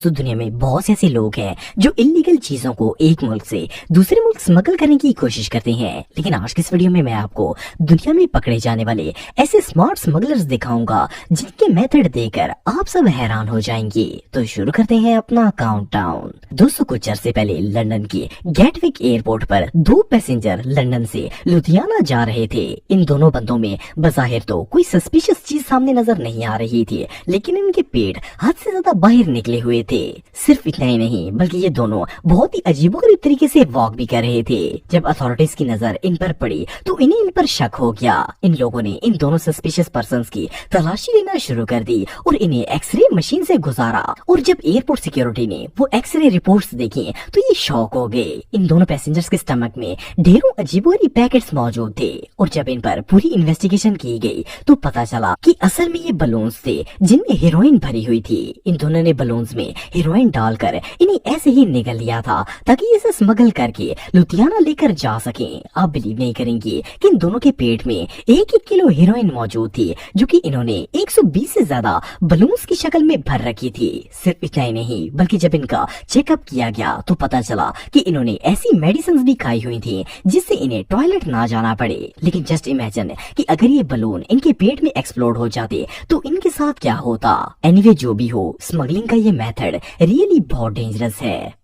तो दुनिया में बहुत से ऐसे लोग हैं जो इलीगल चीजों को एक मुल्क से दूसरे मुल्क स्मगल करने की कोशिश करते हैं। लेकिन आज की इस वीडियो में मैं आपको दुनिया में पकड़े जाने वाले ऐसे स्मार्ट स्मगलर्स दिखाऊंगा जिनके मेथड देखकर आप सब हैरान हो जाएंगे। तो शुरू करते हैं अपना काउंटडाउन। दोस्तों, कुछ अरसे पहले लंदन के गेटविक एयरपोर्ट पर दो पैसेंजर लंदन से लुधियाना जा रहे थे। इन दोनों बंदों में बज़ाहिर तो कोई सस्पिशियस चीज सामने नजर नहीं आ रही थी, लेकिन इनके पेट हद से ज्यादा बाहर निकले हुए थे। सिर्फ इतना ही नहीं बल्कि ये दोनों बहुत ही अजीबोगरीब तरीके से वॉक भी कर रहे थे। जब अथॉरिटीज की नजर इन पर पड़ी तो इन्हें इन पर शक हो गया। इन लोगों ने इन दोनों सस्पिशियस पर्संस की तलाशी लेना शुरू कर दी और इन्हें एक्सरे मशीन से गुजारा। और जब एयरपोर्ट सिक्योरिटी ने वो एक्सरे रिपोर्ट्स देखी तो ये शॉक हो गए। इन दोनों पैसेंजर्स के स्टमक में ढेरों अजीबोगरीब पैकेट्स मौजूद थे और जब इन पर पूरी इन्वेस्टिगेशन की गई तो पता चला कि असल में ये बलून्स थे जिनमें हेरोइन भरी हुई थी। इन दोनों ने बलून्स में हेरोइन डालकर इन्हें ऐसे ही निगल लिया था ताकि इसे स्मगल करके लुधियाना लेकर जा सकें। आप बिलीव नहीं करेंगे कि इन दोनों के पेट में 1-1 किलो हेरोइन मौजूद थी, जो कि इन्होंने 120 से ज्यादा बलून्स की शक्ल में भर रखी थी। सिर्फ इतना ही नहीं बल्कि जब इनका चेकअप किया गया तो पता चला कि इन्होंने ऐसी मेडिसिन भी खाई हुई थी जिससे इन्हें टॉयलेट ना जाना पड़े। लेकिन जस्ट इमेजिन कि अगर ये बलून इनके पेट में एक्सप्लोड हो जाते तो इनके साथ क्या होता। एनीवे, जो भी हो, स्मगलिंग का ये मेथड रियली बहुत डेंजरस है।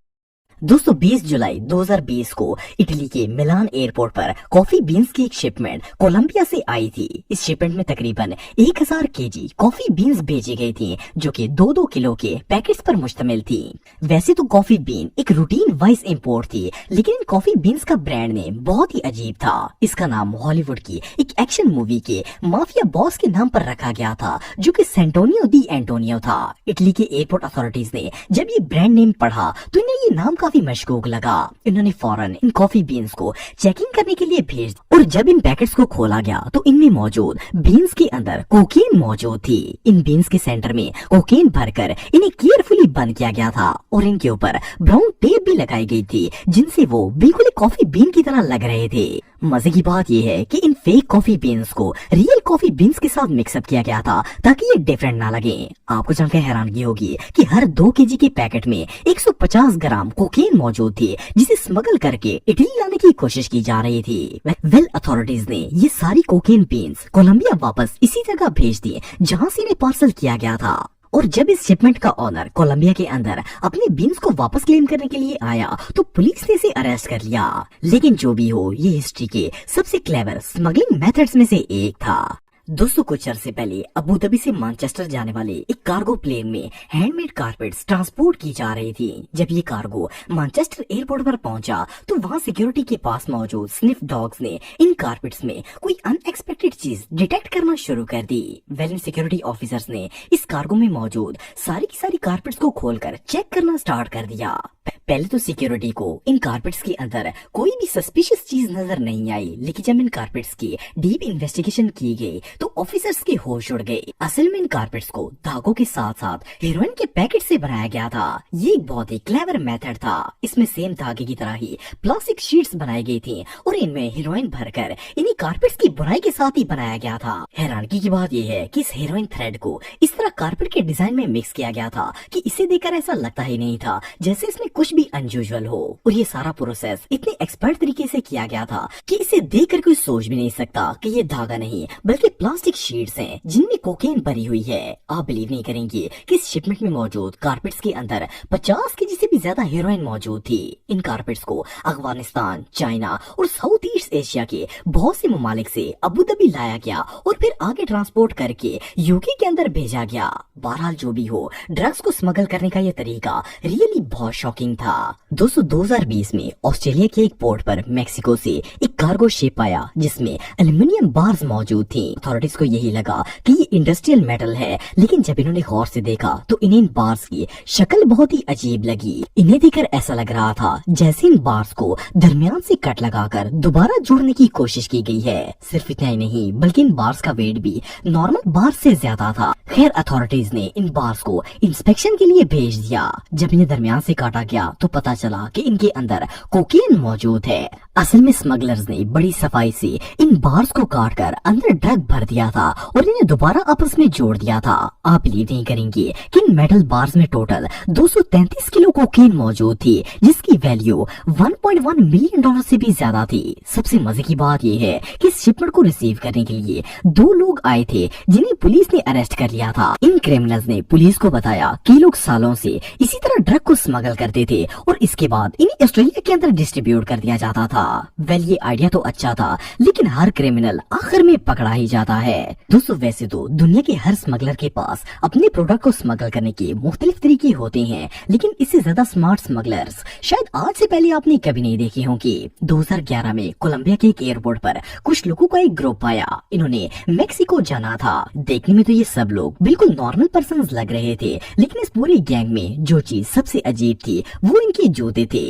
दोस्तों, 20 जुलाई 2020 को इटली के मिलान एयरपोर्ट पर कॉफी बीन्स की एक शिपमेंट कोलंबिया से आई थी। इस शिपमेंट में तकरीबन 1000 केजी कॉफी बीन्स भेजी गई थी, जो कि 2-2 किलो के पैकेट्स पर मुश्तमिल थी। वैसे तो कॉफी बीन एक रूटीन वाइज इंपोर्ट थी, लेकिन इन कॉफी बीन्स का ब्रांड नेम बहुत ही अजीब था। इसका नाम हॉलीवुड की एक एक्शन मूवी के माफिया बॉस के नाम पर रखा गया था, जो कि सेंटोनियो दी एंटोनियो था। इटली के एयरपोर्ट अथॉरिटीज ने जब ये ब्रांड नेम पढ़ा तो इन्हें ये नाम काफी मशकूक लगा। इन्होंने फौरन इन कॉफी बीन्स को चेकिंग करने के लिए भेज और जब इन पैकेट्स को खोला गया तो इनमें मौजूद बीन्स के अंदर कोकेन मौजूद थी। इन बीन्स के सेंटर में कोकेन भरकर इन्हें केयरफुली बंद किया गया था और इनके ऊपर ब्राउन टेप भी लगाई गई थी, जिनसे वो बिल्कुल कॉफी बीन की तरह लग रहे थे। मजे की बात यह है कि इन फेक कॉफी बीन्स को रियल कॉफी बीन्स के साथ मिक्सअप किया गया था ताकि ये डिफरेंट ना लगे। आपको जानकर हैरानगी होगी कि हर 2 केजी के पैकेट में 150 ग्राम कोकेन मौजूद थी, जिसे स्मगल करके इटली लाने की कोशिश की जा रही थी। वेल, अथॉरिटीज ने ये सारी कोकेन बीन्स कोलंबिया वापस इसी जगह भेज दी जहाँ से इन्हें पार्सल किया गया था। और जब इस शिपमेंट का ऑनर कोलंबिया के अंदर अपने बीन्स को वापस क्लेम करने के लिए आया तो पुलिस ने इसे अरेस्ट कर लिया। लेकिन जो भी हो, ये हिस्ट्री के सबसे क्लेवर स्मगलिंग मेथड्स में से एक था। दोस्तों, कुछ अरसे पहले अबू धाबी से मैनचेस्टर जाने वाले एक कार्गो प्लेन में हैंडमेड कारपेट्स ट्रांसपोर्ट की जा रही थी। जब ये कार्गो मैनचेस्टर एयरपोर्ट पर पहुंचा तो वहां सिक्योरिटी के पास मौजूद स्निफ डॉग्स ने इन कारपेट्स में कोई अनएक्सपेक्टेड चीज डिटेक्ट करना शुरू कर दी। वेल, सिक्योरिटी ऑफिसर्स ने इस कार्गो में मौजूद सारी की सारी कारपेट्स को खोलकर चेक करना स्टार्ट कर दिया। पहले तो सिक्योरिटी को इन कारपेट्स के अंदर कोई भी सस्पिशियस चीज नजर नहीं आई, लेकिन जब इन कारपेट्स की डीप इन्वेस्टिगेशन की गई तो ऑफिसर्स के होश उड़ गए। असल में इन कारपेट्स को धागों के साथ साथ हेरोइन के पैकेट से बनाया गया था। ये एक बहुत ही क्लेवर मेथड था। इसमें सेम धागे की तरह ही प्लास्टिक शीट्स बनाई गई थी और इनमें हेरोइन भरकर इन्हीं कारपेट्स की बुनाई के साथ ही बनाया गया था। हैरानगी की बात यह है कि इस हेरोइन थ्रेड को इस तरह कारपेट के डिजाइन में मिक्स किया गया था कि इसे देखकर ऐसा लगता ही नहीं था जैसे इसमें कुछ भी अनयूजुअल हो। और ये सारा प्रोसेस इतने एक्सपर्ट तरीके से किया गया था कि इसे देखकर कोई सोच भी नहीं सकता कि ये धागा नहीं बल्कि प्लास्टिक शीट्स हैं जिनमें कोकेन भरी हुई है। आप बिलीव नहीं करेंगे कि इस शिपमेंट में मौजूद कारपेट्स के अंदर 50 केजी से भी ज्यादा हेरोइन मौजूद थी। इन कारपेट्स को अफगानिस्तान, चाइना और साउथ ईस्ट एशिया के बहुत से ममालिक से अबू धाबी लाया गया और फिर आगे ट्रांसपोर्ट करके यूके के अंदर भेजा गया। बहरहाल, जो भी हो, ड्रग्स को स्मगल करने का यह तरीका रियली बहुत शॉकिंग था। दोस्तों, 2020 में ऑस्ट्रेलिया के एक पोर्ट पर मेक्सिको से एक कार्गो शिप आया जिसमें एल्युमिनियम बार्स मौजूद थी। अथॉरिटीज को यही लगा कि ये इंडस्ट्रियल मेटल है, लेकिन जब इन्होंने गौर से देखा तो इन्हें इन बार्स की शक्ल बहुत ही अजीब लगी। इन्हें देखकर ऐसा लग रहा था जैसे इन बार्स को दरमियान से कट लगाकर दोबारा जोड़ने की कोशिश की गई है। सिर्फ इतना ही नहीं बल्कि इन बार्स का वेट भी नॉर्मल बार्स से ज्यादा था। खैर, अथॉरिटीज ने इन बार्स को इंस्पेक्शन के लिए भेज दिया। जब इन्हें दरमियान से काटा गया तो पता चला कि इनके अंदर कोकेन मौजूद है। असल में स्मगलर्स क्रिमिनल्स ने बड़ी सफाई से इन बार्स को काटकर अंदर ड्रग भर दिया था और इन्हें दोबारा आपस में जोड़ दिया था। आप बिलीव नहीं करेंगे कि इन मेटल बार्स में टोटल 233 किलो कोकीन मौजूद थी, जिसकी वैल्यू 1.1 मिलियन डॉलर से भी ज्यादा थी। सबसे मजे की बात यह है कि इस शिपमेंट को रिसीव करने के लिए 2 लोग आए थे जिन्हें पुलिस ने अरेस्ट कर लिया था। इन क्रिमिनल्स ने पुलिस को बताया कि लोग सालों से इसी तरह ड्रग को स्मगल करते थे और इसके बाद इन्हें ऑस्ट्रेलिया के अंदर डिस्ट्रीब्यूट कर दिया जाता था। वेल, ये आइडिया तो अच्छा था, लेकिन हर क्रिमिनल आखिर में पकड़ा ही जाता है। दोस्तों, वैसे तो दुनिया के हर स्मगलर के पास अपने प्रोडक्ट को स्मगल करने के मुख्तलिफ तरीके होते हैं, लेकिन इससे ज्यादा स्मार्ट स्मगलर्स शायद आज से पहले आपने कभी नहीं देखे होंगे। 2011 में कोलंबिया के एक एयरपोर्ट पर कुछ लोगों का एक ग्रुप आया। इन्होंने मेक्सिको जाना था। देखने में तो ये सब लोग बिल्कुल नॉर्मल पर्सन्स लग रहे थे, लेकिन इस पूरे गैंग में जो चीज सबसे अजीब थी वो इनके जूते थे।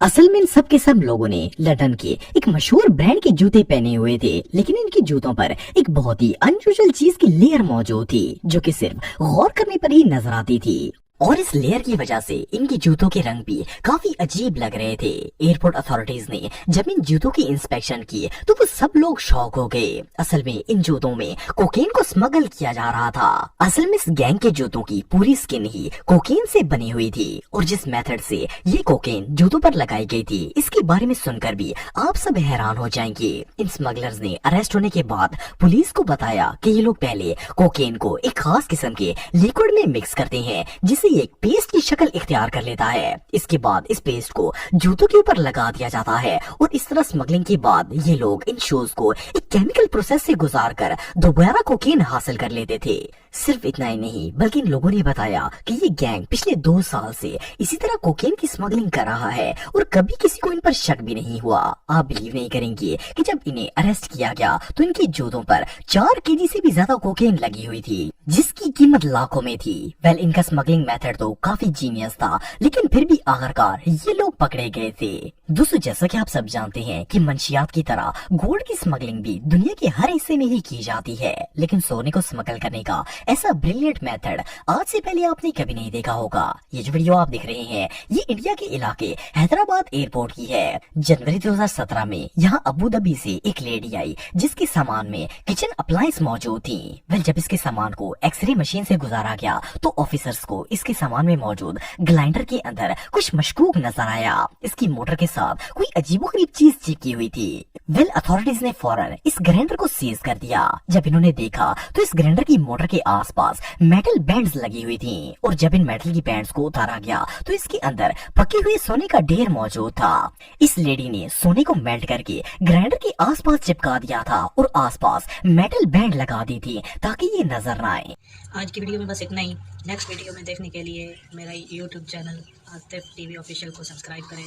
असल में इन सब के सब लोगों ने लंदन के एक मशहूर ब्रांड के जूते पहने हुए थे, लेकिन इनके जूतों पर एक बहुत ही अनयूजुअल चीज की लेयर मौजूद थी, जो कि सिर्फ गौर करने पर ही नजर आती थी। और इस लेयर की वजह से इनके जूतों के रंग भी काफी अजीब लग रहे थे। एयरपोर्ट अथॉरिटीज ने जब इन जूतों की इंस्पेक्शन की तो वो सब लोग शॉक हो गए। असल में इन जूतों में कोकेन को स्मगल किया जा रहा था। असल में इस गैंग के जूतों की पूरी स्किन ही कोकेन से बनी हुई थी और जिस मेथड से ये कोकेन जूतों पर लगाई गई थी, इसके बारे में सुनकर भी आप सब हैरान हो जाएंगे। इन स्मगलर्स ने अरेस्ट होने के बाद पुलिस को बताया कि ये लोग पहले कोकेन को एक खास किस्म के लिक्विड में मिक्स करते हैं, जिसे एक पेस्ट की शक्ल इख्तियार कर लेता है। इसके बाद इस पेस्ट को जूतों के ऊपर लगा दिया जाता है और इस तरह स्मगलिंग के बाद ये लोग इन शूज को एक केमिकल प्रोसेस से गुजार कर दोबारा कोकेन हासिल कर लेते थे। सिर्फ इतना ही नहीं, बल्कि इन लोगों ने बताया कि ये गैंग पिछले 2 साल से इसी तरह कोकेन की स्मगलिंग कर रहा है और कभी किसी को इन पर शक भी नहीं हुआ। आप बिलीव नहीं करेंगे कि जब इन्हें अरेस्ट किया गया तो इनके जूतों पर 4 केजी से भी ज्यादा कोकेन लगी हुई थी, जिसकी कीमत लाखों में थी। वेल, इनका स्मगलिंग मेथड तो काफी जीनियस था, लेकिन फिर भी आखिरकार ये लोग पकड़े गए थे। दोस्तों, जैसा कि आप सब जानते हैं कि मंशियात की तरह गोल्ड की स्मगलिंग भी दुनिया के हर हिस्से में ही की जाती है, लेकिन सोने को स्मगल करने का ऐसा ब्रिलियंट मेथड आज से पहले आपने कभी नहीं देखा होगा। ये जो वीडियो आप देख रहे हैं, ये इंडिया के इलाके हैदराबाद एयरपोर्ट की है। जनवरी 2017 में यहाँ अबू धाबी से एक लेडी आई जिसके सामान में किचन अप्लायंस मौजूद थी। वेल, जब इसके सामान को एक्सरे मशीन से गुजारा गया तो ऑफिसर्स को इसके सामान में मौजूद ग्लाइंडर के अंदर कुछ मशकूक नजर आया। इसकी मोटर के साथ कोई अजीबोगरीब चीज चिपकी हुई थी। वेल, अथॉरिटीज ने फौरन इस ग्राइंडर को सीज कर दिया। जब इन्होंने देखा तो इस ग्राइंडर की मोटर के आसपास मेटल बैंड्स लगी हुई थी और जब इन मेटल की बैंड्स को उतारा गया तो इसके अंदर पके हुए सोने का ढेर मौजूद था। इस लेडी ने सोने को मेल्ट करके ग्राइंडर के आसपास चिपका दिया था और आसपास मेटल बैंड लगा दी थी ताकि ये नजर न आए। आज की वीडियो में बस इतना ही। नेक्स्ट वीडियो में देखने के लिए मेरा YouTube channel Atif TV official को सब्सक्राइब करें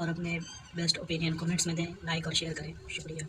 और अपने बेस्ट ओपिनियन कमेंट्स में दें, लाइक और शेयर करें। शुक्रिया।